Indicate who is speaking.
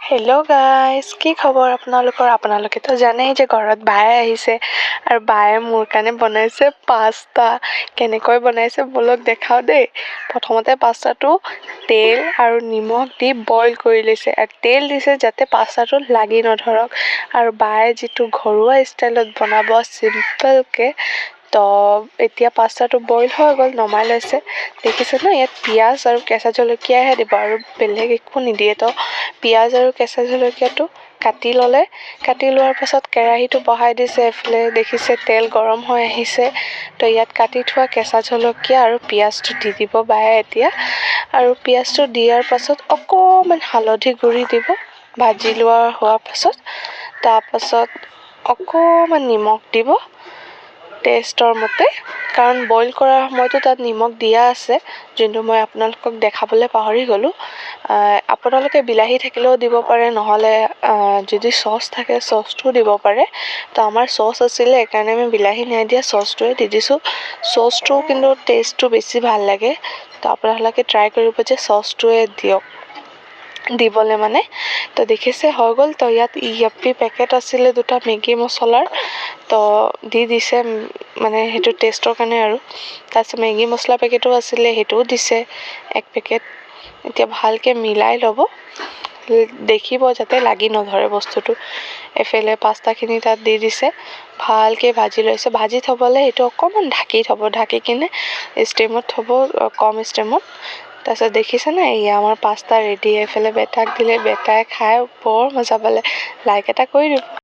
Speaker 1: Hello' guys, কি খবৰ আপোনালোকৰ? আপোনালোকেতো জানেই যে ঘৰত বাই আহিছে আৰু বায়ে মোৰ কাৰণে বনাইছে পাস্তা। কেনেকৈ বনাইছে ব'লক দেখাওঁ দেই। প্ৰথমতে পাস্তাটো তেল আৰু নিমখ দি বইল কৰি লৈছে আৰু তেল দিছে যাতে পাস্তাটো লাগি নধৰক। আৰু বায়ে যিটো ঘৰুৱা ষ্টাইলত বনাব চিম্পলকৈ, তো এতিয়া পাস্তাটো বইল হৈ গ'ল, নমাই লৈছে। দেখিছে ন, ইয়াত পিঁয়াজ আৰু কেঁচা জলকীয়াহে দিব আৰু বেলেগ একো নিদিয়ে। তো পিঁয়াজ আৰু কেঁচা জলকীয়াটো কাটি ল'লে। কাটি লোৱাৰ পাছত কেৰাহীটো বহাই দিছে। এফালে দেখিছে তেল গৰম হৈ আহিছে। তো ইয়াত কাটি থোৱা কেঁচা জলকীয়া আৰু পিঁয়াজটো দি দিব বায়ে এতিয়া। আৰু পিঁয়াজটো দিয়াৰ পাছত অকণমান হালধি গুড়ি দিব ভাজি হোৱাৰ পাছত। তাৰপাছত অকণমান নিমখ দিব টেষ্টৰ মতে, কাৰণ বইল কৰাৰ সময়তো তাত নিমখ দিয়া আছে, যোনটো মই আপোনালোকক দেখাবলৈ পাহৰি গ'লোঁ। আপোনালোকে বিলাহী থাকিলেও দিব পাৰে, নহ'লে যদি চচ থাকে চচটোও দিব পাৰে। তো আমাৰ চচ আছিলে, সেইকাৰণে আমি বিলাহী নাই দিয়া, চচটোৱে দি দিছোঁ। চচটো কিন্তু টেষ্টটো বেছি ভাল লাগে। তো আপোনালোকে ট্ৰাই কৰিব যে চচটোৱে দিয়ক দিবলৈ মানে। তো দেখিছে হৈ গ'ল। তো ইয়াত ইয়াপ্পী পেকেট আছিলে দুটা মেগী মছলাৰ, তো দি দিছে মানে সেইটো টেষ্টৰ কাৰণে আৰু। তাৰপিছত মেগী মছলা পেকেটো আছিলে, সেইটোও দিছে এক পেকেট। এতিয়া ভালকৈ মিলাই ল'ব, দেখিব যাতে লাগি নধৰে বস্তুটো। এফালে পাস্তাখিনি তাত দি দিছে, ভালকৈ ভাজি লৈছে। ভাজি থ'বলৈ সেইটো অকণমান ঢাকি থ'ব, ঢাকি কিনে ষ্টিমত থ'ব, কম ষ্টিমত। তাৰপিছত দেখিছেনে, এয়া আমাৰ পাস্তা ৰেডি। এইফালে বেটাক দিলে, বেটাই খাই বৰ মজা পালে। লাইক এটা কৰি দিব।